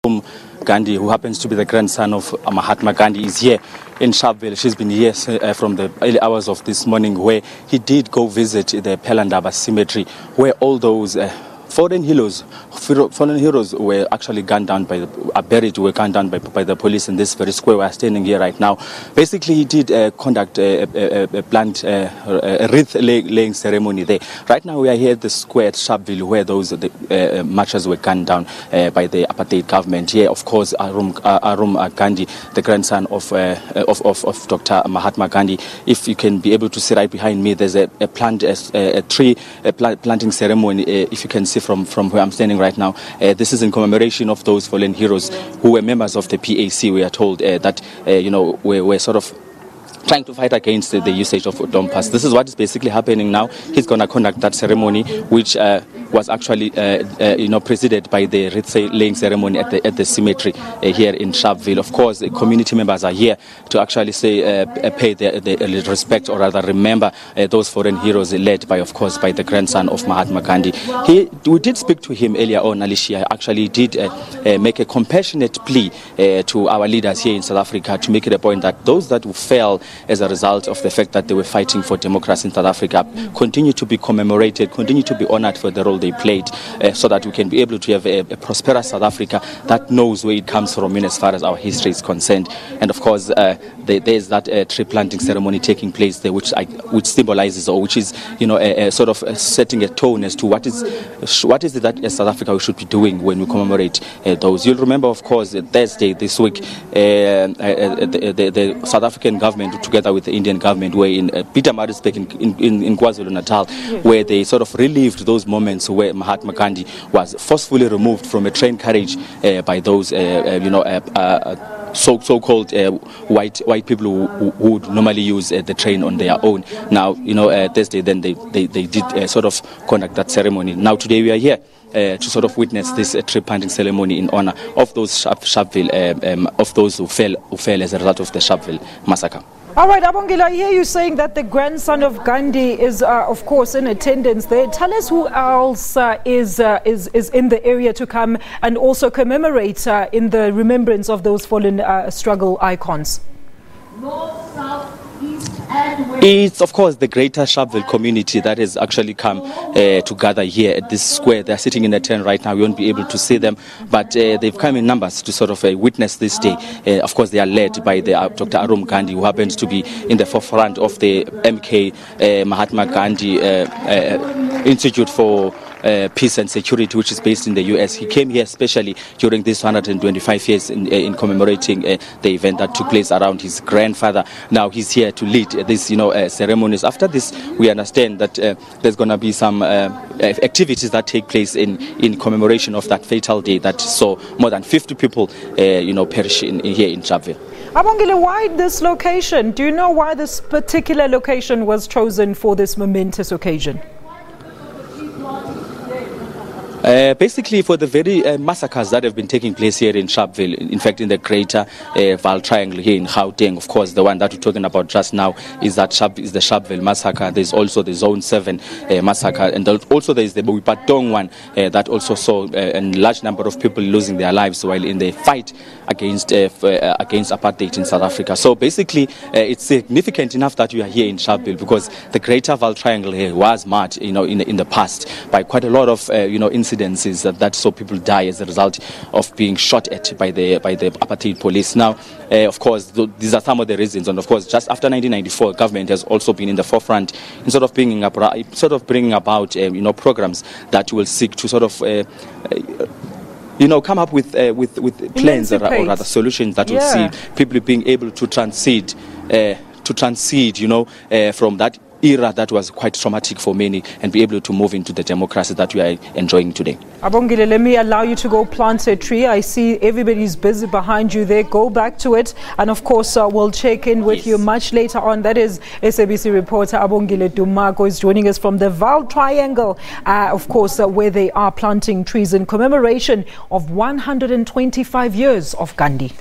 Ghandi, who happens to be the grandson of Mahatma Gandhi, is here in Sharpeville. She's been here from the early hours of this morning, where he did go visit the Pelandaba cemetery, where all those fallen heroes were actually gunned down by the police in this very square we are standing here right now. Basically, he did conduct a wreath-laying ceremony there. Right now, we are here at the square at Sharpeville, where those marchers were gunned down by the apartheid government. Here, of course, Arum Ghandi, the grandson of Dr. Mahatma Gandhi. If you can be able to see right behind me, there's a tree planting ceremony. If you can see from where I'm standing right now, this is in commemoration of those fallen heroes who were members of the PAC. We are told that we're sort of trying to fight against the usage of dompas. This is what is basically happening now. He's going to conduct that ceremony, which was actually preceded by the wreath-laying ceremony at the cemetery here in Sharpeville. Of course, the community members are here to actually pay the respect, or rather remember those foreign heroes led by, of course, by the grandson of Mahatma Gandhi. We did speak to him earlier on. Alicia actually did make a compassionate plea to our leaders here in South Africa to make it a point that those that fell as a result of the fact that they were fighting for democracy in South Africa continue to be commemorated, continue to be honored for the role they played, so that we can be able to have a prosperous South Africa that knows where it comes from in as far as our history is concerned. And of course, there is that tree planting ceremony taking place there, which symbolizes, or which is sort of setting a tone as to what is it that as South Africa we should be doing when we commemorate those. You'll remember, of course, Thursday this week, the South African government, together with the Indian government, were in Pietermaritzburg in KwaZulu-Natal, where they sort of relived those moments where Mahatma Gandhi was forcefully removed from a train carriage by those so-called white people who would normally use the train on their own. Now, Thursday then they did sort of conduct that ceremony. Now today we are here to sort of witness this tree planting ceremony in honor of those Sharpeville, of those who fell as a result of the Sharpeville massacre. All right, Abongile, I hear you saying that the grandson of Ghandi is, of course, in attendance there. Tell us who else is in the area to come and also commemorate in the remembrance of those fallen struggle icons. North, south, east, and west. It's, of course, the greater Sharpeville community that has actually come to gather here at this square. They're sitting in the tent right now. We won't be able to see them, but they've come in numbers to sort of witness this day. Of course, they are led by Dr. Arum Ghandi, who happens to be in the forefront of the MK Mahatma Gandhi Institute for Peace and Security, which is based in the US. He came here especially during these 125 years in commemorating the event that took place around his grandfather. Now he's here to lead these ceremonies. After this, we understand that there's going to be some activities that take place in commemoration of that fatal day that saw more than 50 people perish here in Sharpeville. Abongile, why this location? Do you know why this particular location was chosen for this momentous occasion? Basically, for the very massacres that have been taking place here in Sharpeville, in fact, in the greater Vaal Triangle here in Gauteng. Of course, the one that we're talking about just now is the Sharpeville massacre. There's also the Zone 7 massacre, and also there's the Boipatong one that also saw a large number of people losing their lives while in the fight against apartheid in South Africa. So basically, it's significant enough that we are here in Sharpeville because the greater Vaal Triangle here was marked, in the past by quite a lot of, incidences that saw people die as a result of being shot at by the apartheid police. Now, of course, these are some of the reasons, and of course, just after 1994, government has also been in the forefront in sort of bringing about programs that will seek to sort of come up with plans or rather solutions that will see people being able to transit from that era that was quite traumatic for many and be able to move into the democracy that we are enjoying today. Abongile, let me allow you to go plant a tree. I see everybody's busy behind you there. Go back to it. And of course, we'll check in with you much later on. That is SABC reporter Abongile Dumako is joining us from the Vaal Triangle, of course, where they are planting trees in commemoration of 125 years of Ghandi.